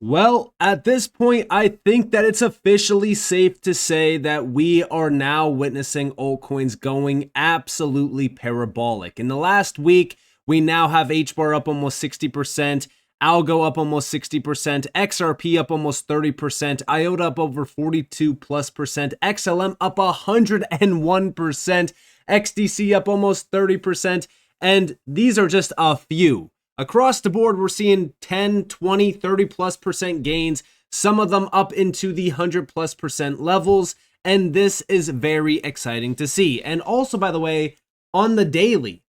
Well, at this point, I think that it's officially safe to say that we are now witnessing altcoins going absolutely parabolic. In the last week, we now have HBAR up almost 60%, Algo up almost 60%, XRP up almost 30%, IOTA up over 42+%, XLM up 101%, XDC up almost 30%, and these are just a few. Across the board, we're seeing 10, 20, 30+% gains, some of them up into the 100+% levels, and this is very exciting to see. And also, by the way, on the daily,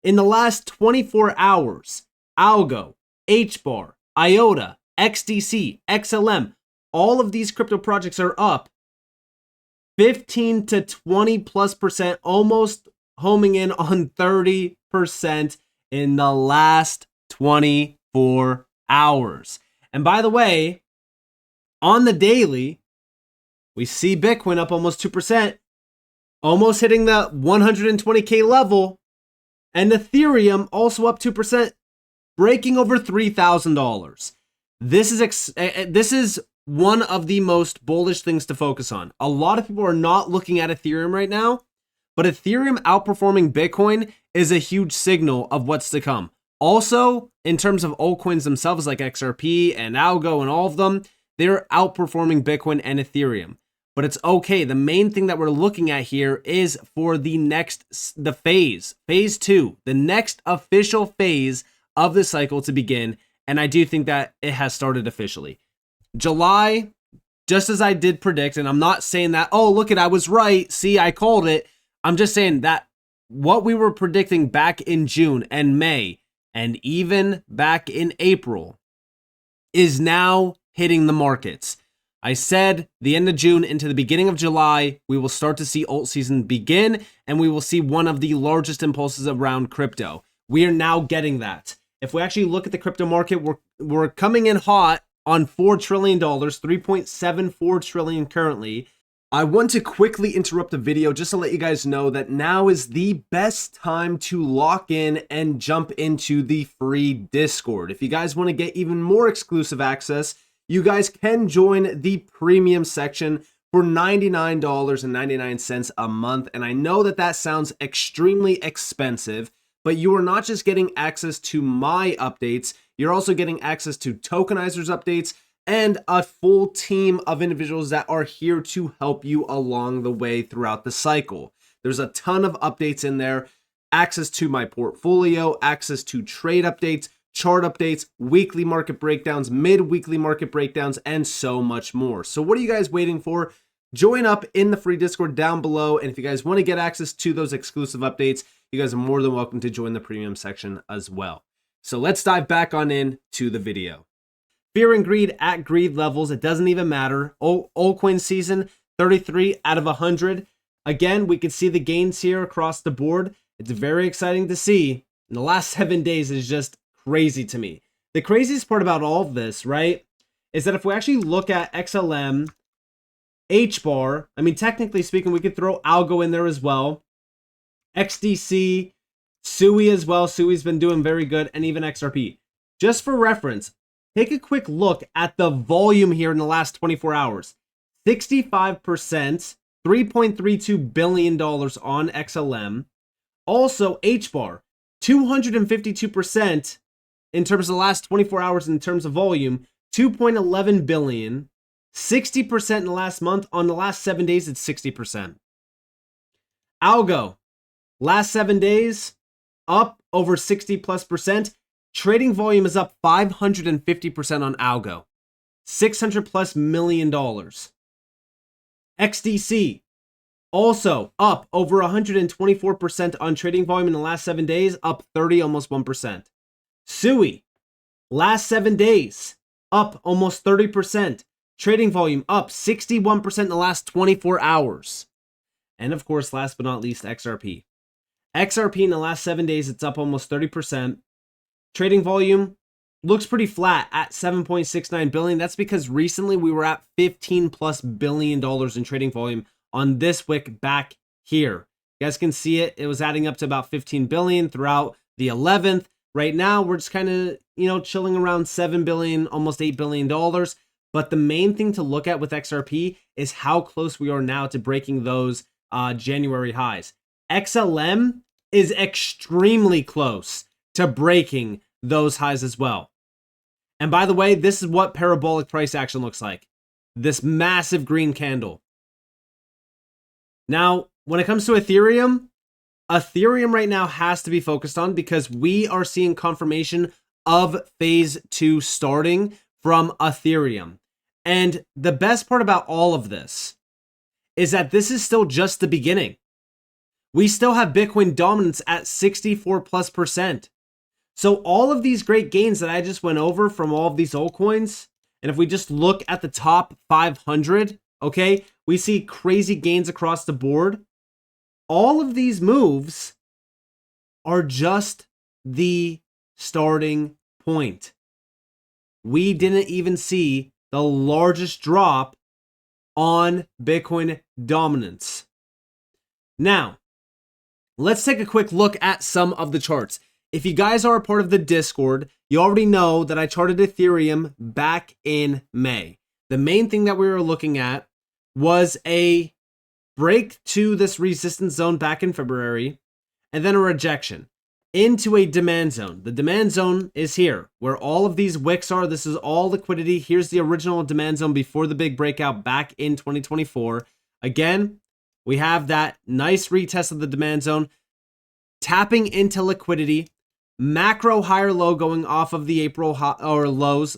in the last 24 hours, Algo, HBAR, IOTA, XDC, XLM, all of these crypto projects are up 15 to 20+%, almost homing in on 30% in the last 24 hours. And by the way, on the daily, we see Bitcoin up almost 2%, almost hitting the 120K level, and Ethereum also up 2%, breaking over $3,000. This is one of the most bullish things to focus on. A lot of people are not looking at Ethereum right now, but Ethereum outperforming Bitcoin is a huge signal of what's to come. Also, in terms of altcoins themselves like XRP and Algo and all of them, they're outperforming Bitcoin and Ethereum. But it's okay. The main thing that we're looking at here is for the phase 2, the next official phase of the cycle to begin. And I do think that it has started officially. July, just as I did predict, and I'm not saying that, oh, look I was right. See, I called it. I'm just saying that what we were predicting back in June and May, and even back in April, is now hitting the markets. I said the end of June into the beginning of July, we will start to see Altseason begin, and we will see one of the largest impulses around crypto. We are now getting that. If we actually look at the crypto market, we're coming in hot on $4 trillion, 3.74 trillion currently. I want to quickly interrupt the video just to let you guys know that now is the best time to lock in and jump into the free Discord. If you guys want to get even more exclusive access, you guys can join the premium section for $99.99 a month. And I know that that sounds extremely expensive, but you are not just getting access to my updates, you're also getting access to tokenizers updates and a full team of individuals that are here to help you along the way throughout the cycle. There's a ton of updates in there, access to my portfolio, access to trade updates, chart updates, weekly market breakdowns, mid-weekly market breakdowns, and so much more. So what are you guys waiting for? Join up in the free Discord down below. And if you guys want to get access to those exclusive updates, you guys are more than welcome to join the premium section as well. So let's dive back on in to the video. Fear and greed at greed levels. It doesn't even matter. Altcoin season, 33 out of 100. Again, we can see the gains here across the board. It's very exciting to see. In the last 7 days is just crazy to me. The craziest part about all of this, right, is that if we actually look at XLM, HBAR, I mean, technically speaking, we could throw Algo in there as well. XDC, SUI as well. SUI's been doing very good, and even XRP. Just for reference, take a quick look at the volume here in the last 24 hours. 65%, $3.32 billion on XLM. Also, HBAR, 252% in terms of the last 24 hours in terms of volume, 2.11 billion. 60% in the last month. On the last 7 days, it's 60%. Algo, last 7 days, up over 60+%. Trading volume is up 550% on Algo. $600+ million. XDC, also up over 124% on trading volume in the last 7 days, up 30, almost 1%. SUI, last 7 days, up almost 30%. Trading volume up 61% in the last 24 hours. And of course, last but not least, XRP. XRP in the last 7 days, it's up almost 30%. Trading volume looks pretty flat at $7.69 billion. That's because recently we were at $15+ billion in trading volume on this wick back here. You guys can see it. It was adding up to about 15 billion throughout the 11th. Right now, we're just kind of, chilling around 7 billion, almost $8 billion. But the main thing to look at with XRP is how close we are now to breaking those January highs. XLM is extremely close to breaking those highs as well. And by the way, this is what parabolic price action looks like. This massive green candle. Now, when it comes to Ethereum right now has to be focused on because we are seeing confirmation of phase 2 starting from Ethereum. And the best part about all of this is that this is still just the beginning. We still have Bitcoin dominance at 64+%. So all of these great gains that I just went over from all of these altcoins, and if we just look at the top 500, okay, we see crazy gains across the board. All of these moves are just the starting point. We didn't even see the largest drop on Bitcoin dominance. Now, let's take a quick look at some of the charts. If you guys are a part of the Discord, you already know that I charted Ethereum back in May. The main thing that we were looking at was a break to this resistance zone back in February, and then a rejection into a demand zone. The demand zone is here, where all of these wicks are. This is all liquidity. Here's the original demand zone before the big breakout back in 2024. Again, we have that nice retest of the demand zone, tapping into liquidity, macro higher low going off of the April lows,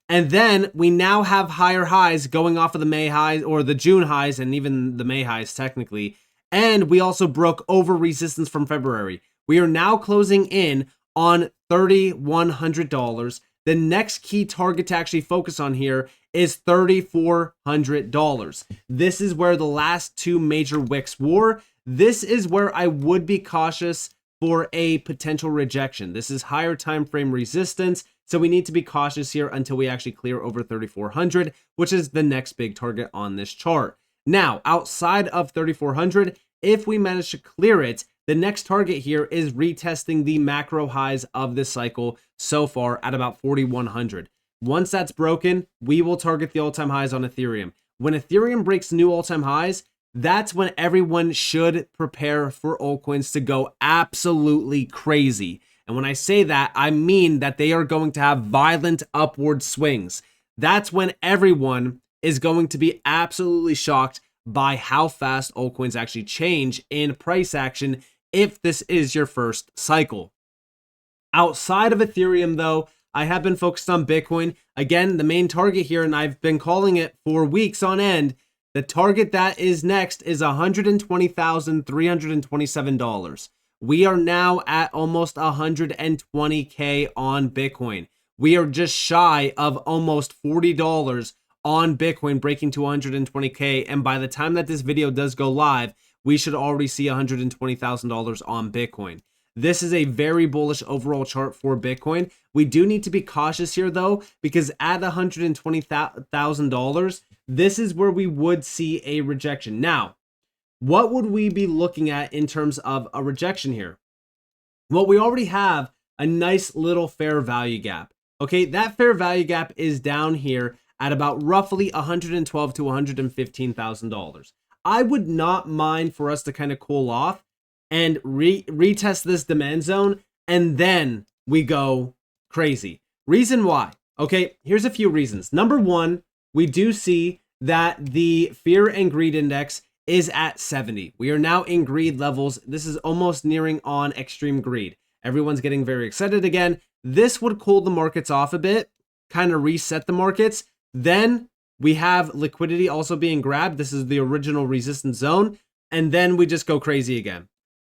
and then we now have higher highs going off of the May highs or the June highs and even the May highs technically. And we also broke over resistance from February. We are now closing in on $3,100. The next key target to actually focus on here is $3,400. This is where the last two major wicks were. This is where I would be cautious for a potential rejection. This is higher time frame resistance, so we need to be cautious here until we actually clear over 3,400, which is the next big target on this chart. Now, outside of 3,400, if we manage to clear it, the next target here is retesting the macro highs of this cycle so far at about 4,100. Once that's broken, we will target the all-time highs on Ethereum. When Ethereum breaks new all-time highs, that's when everyone should prepare for altcoins to go absolutely crazy. And when I say that, I mean that they are going to have violent upward swings. That's when everyone is going to be absolutely shocked by how fast altcoins actually change in price action if this is your first cycle. Outside of Ethereum, though, I have been focused on Bitcoin. Again, the main target here, and I've been calling it for weeks on end, the target that is next is $120,327. We are now at almost 120K on Bitcoin. We are just shy of almost $40 on Bitcoin, breaking to 120K. And by the time that this video does go live, we should already see $120,000 on Bitcoin. This is a very bullish overall chart for Bitcoin. We do need to be cautious here though, because at $120,000, this is where we would see a rejection. Now, what would we be looking at in terms of a rejection here? Well, we already have a nice little fair value gap. Okay, that fair value gap is down here at about roughly $112,000 to $115,000. I would not mind for us to kind of cool off and retest this demand zone, and then we go crazy. Reason why? Okay, here's a few reasons. Number one, we do see that the fear and greed index is at 70. We are now in greed levels. This is almost nearing on extreme greed. Everyone's getting very excited again. This would cool the markets off a bit, kind of reset the markets. Then we have liquidity also being grabbed. This is the original resistance zone. And then we just go crazy again.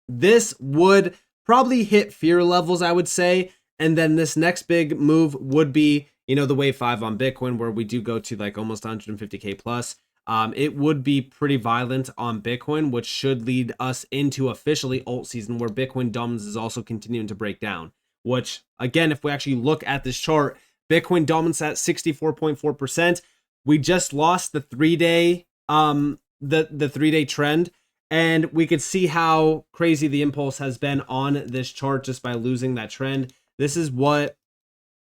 This would probably hit fear levels, I would say. And then this next big move would be, the wave 5 on Bitcoin, where we do go to like almost 150K plus. It would be pretty violent on Bitcoin, which should lead us into officially alt season, where Bitcoin dominance is also continuing to break down. Which, again, if we actually look at this chart, Bitcoin dominance at 64.4%. We just lost the 3-day the 3-day trend, and we could see how crazy the impulse has been on this chart just by losing that trend. This is what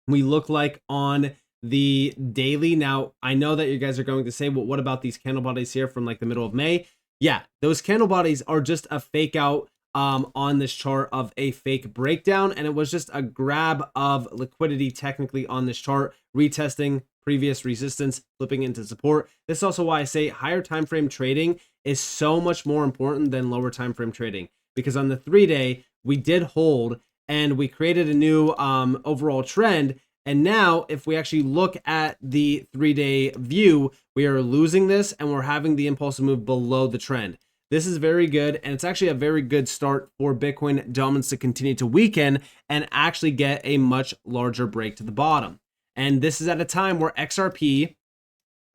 we look like on the daily. Now, I know that you guys are going to say, well, what about these candle bodies here from like the middle of May? Yeah, those candle bodies are just a fake out on this chart of a fake breakdown, and it was just a grab of liquidity technically on this chart, retesting previous resistance, flipping into support. This is also why I say higher time frame trading is so much more important than lower time frame trading, because on the 3-day we did hold and we created a new overall trend. And now if we actually look at the 3-day view, we are losing this and we're having the impulse to move below the trend. This is very good, and it's actually a very good start for Bitcoin dominance to continue to weaken and actually get a much larger break to the bottom. And this is at a time where XRP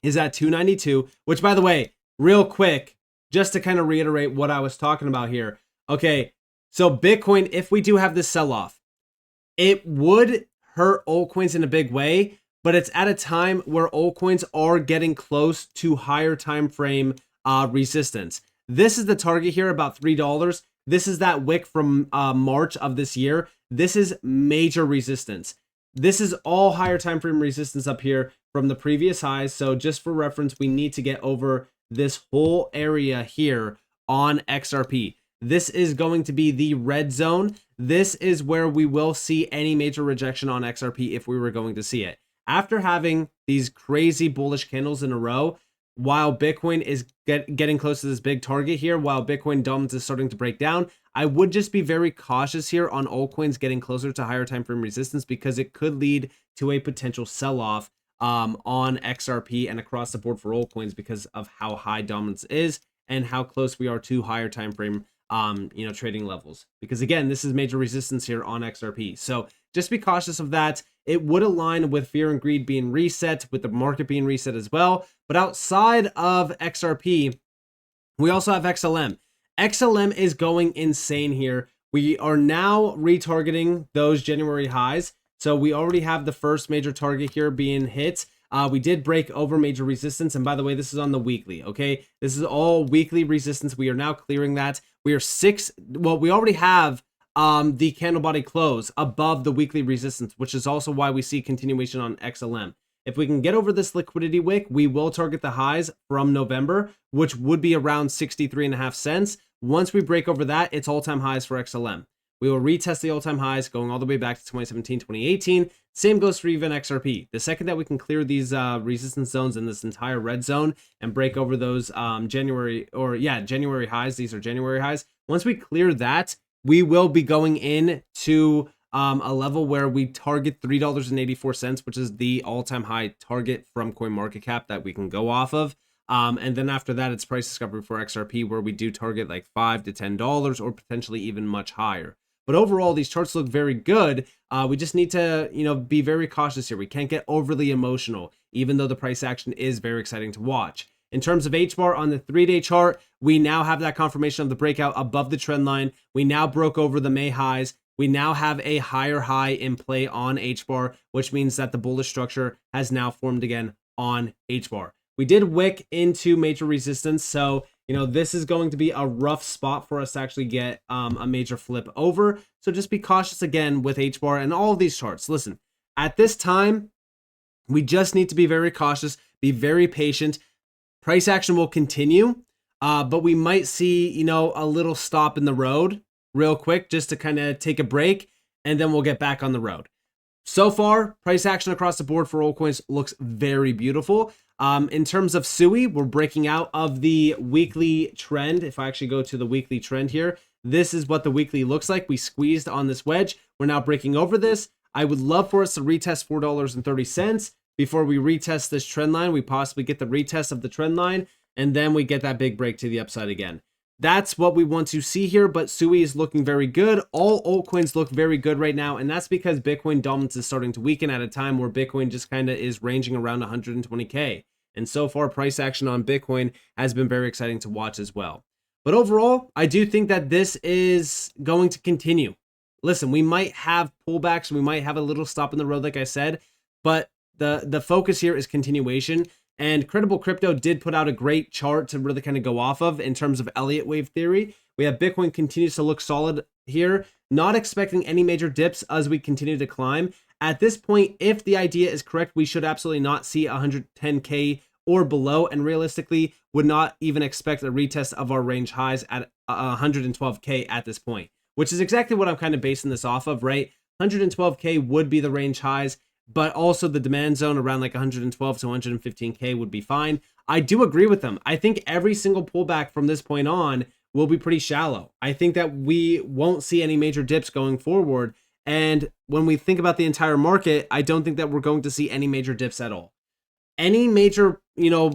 is at 292, which, by the way, real quick, just to kind of reiterate what I was talking about here. Okay, so Bitcoin, if we do have this sell-off, it would hurt altcoins in a big way, but it's at a time where altcoins are getting close to higher time frame resistance. This is the target here, about $3. This is that wick from March of this year. This is major resistance. This is all higher time frame resistance up here from the previous highs. So just for reference, we need to get over this whole area here on XRP. This is going to be the red zone. This is where we will see any major rejection on XRP if we were going to see it. After having these crazy bullish candles in a row, while Bitcoin is getting close to this big target here, while Bitcoin dominance is starting to break down, I would just be very cautious here on altcoins getting closer to higher time frame resistance, because it could lead to a potential sell-off on XRP and across the board for altcoins because of how high dominance is and how close we are to higher time frame trading levels. Because again, this is major resistance here on XRP. So just be cautious of that. It would align with fear and greed being reset, with the market being reset as well. But outside of XRP, we also have XLM. XLM is going insane here. We are now retargeting those January highs. So we already have the first major target here being hit. We did break over major resistance. And by the way, this is on the weekly, okay? This is all weekly resistance. We are now clearing that. We already have the candle body close above the weekly resistance, which is also why we see continuation on XLM. If we can get over this liquidity wick, we will target the highs from November, which would be around 63.5 cents. Once we break over that, it's all-time highs for XLM. We will retest the all-time highs going all the way back to 2017, 2018. Same goes for even XRP. The second that we can clear these resistance zones in this entire red zone and break over those January highs, these are January highs. Once we clear that, we will be going in to a level where we target $3.84, which is the all-time high target from CoinMarketCap that we can go off of. And then after that, it's price discovery for XRP, where we do target like $5 to $10 or potentially even much higher. But overall, these charts look very good. We just need to, be very cautious here. We can't get overly emotional, even though the price action is very exciting to watch. In terms of HBAR on the 3-day chart, we now have that confirmation of the breakout above the trend line. We now broke over the May highs. We now have a higher high in play on HBAR, which means that the bullish structure has now formed again on HBAR. We did wick into major resistance, so this is going to be a rough spot for us to actually get a major flip over. So just be cautious again with HBAR and all of these charts. Listen, at this time, we just need to be very cautious, be very patient. Price action will continue, but we might see, a little stop in the road real quick just to kind of take a break, and then we'll get back on the road. So far, price action across the board for altcoins looks very beautiful. In terms of SUI, we're breaking out of the weekly trend. If I actually go to the weekly trend here, this is what the weekly looks like. We squeezed on this wedge. We're now breaking over this. I would love for us to retest $4.30 before we retest this trend line. We possibly get the retest of the trend line, and then we get that big break to the upside again. That's what we want to see here, but SUI is looking very good. All altcoins look very good right now, and that's because Bitcoin dominance is starting to weaken at a time where Bitcoin just kind of is ranging around 120K. And so far, price action on Bitcoin has been very exciting to watch as well. But overall, I do think that this is going to continue. Listen, we might have pullbacks, we might have a little stop in the road, like I said, but the focus here is continuation. And Credible Crypto did put out a great chart to really kind of go off of in terms of Elliott wave theory. We have Bitcoin continues to look solid here, not expecting any major dips as we continue to climb. At this point, if the idea is correct, we should absolutely not see 110K or below, and realistically would not even expect a retest of our range highs at 112K at this point, which is exactly what I'm kind of basing this off of, right? 112K would be the range highs, but also the demand zone around like 112 to 115K would be fine. I do agree with them. I think every single pullback from this point on will be pretty shallow. I think that we won't see any major dips going forward. And when we think about the entire market, I don't think that we're going to see any major dips at all. Any major,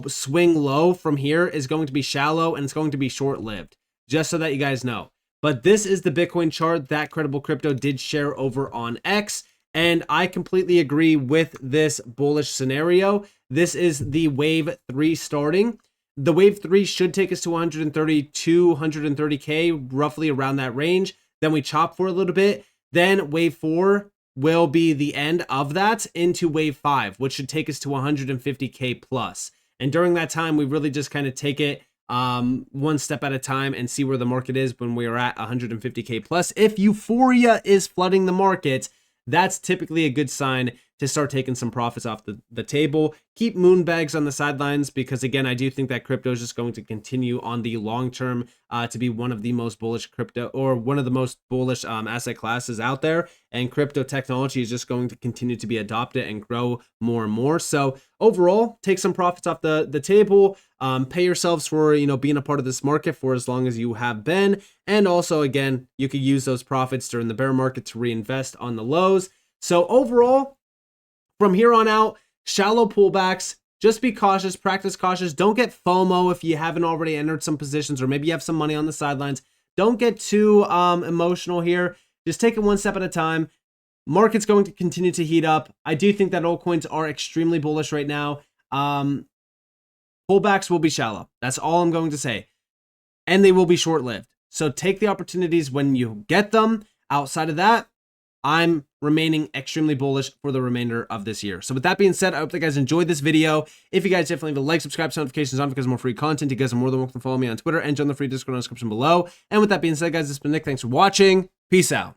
swing low from here is going to be shallow and it's going to be short-lived, just so that you guys know. But this is the Bitcoin chart that Credible Crypto did share over on X. And I completely agree with this bullish scenario. This is the wave 3 starting. The wave 3 should take us to 132, 130K, roughly around that range. Then we chop for a little bit. Then wave 4 will be the end of that into wave 5, which should take us to 150K plus. And during that time, we really just kind of take it one step at a time and see where the market is when we are at 150K plus. If euphoria is flooding the market, that's typically a good sign to start taking some profits off the table. Keep moonbags on the sidelines because, again, I do think that crypto is just going to continue on the long term to be one of the most bullish crypto or one of the most bullish asset classes out there. And crypto technology is just going to continue to be adopted and grow more and more. So overall, take some profits off the table. Pay yourselves for being a part of this market for as long as you have been. And also, again, you could use those profits during the bear market to reinvest on the lows. So overall, from here on out, shallow pullbacks, just be cautious, practice cautious. Don't get FOMO if you haven't already entered some positions or maybe you have some money on the sidelines. Don't get too emotional here. Just take it one step at a time. Market's going to continue to heat up. I do think that altcoins are extremely bullish right now. Pullbacks will be shallow. That's all I'm going to say. And they will be short-lived. So take the opportunities when you get them. Outside of that, I'm remaining extremely bullish for the remainder of this year. So with that being said, I hope that you guys enjoyed this video. If you guys definitely leave a like, subscribe, turn notifications on because more free content. You guys are more than welcome to follow me on Twitter and join the free Discord in the description below. And with that being said, guys, this has been Nick. Thanks for watching. Peace out.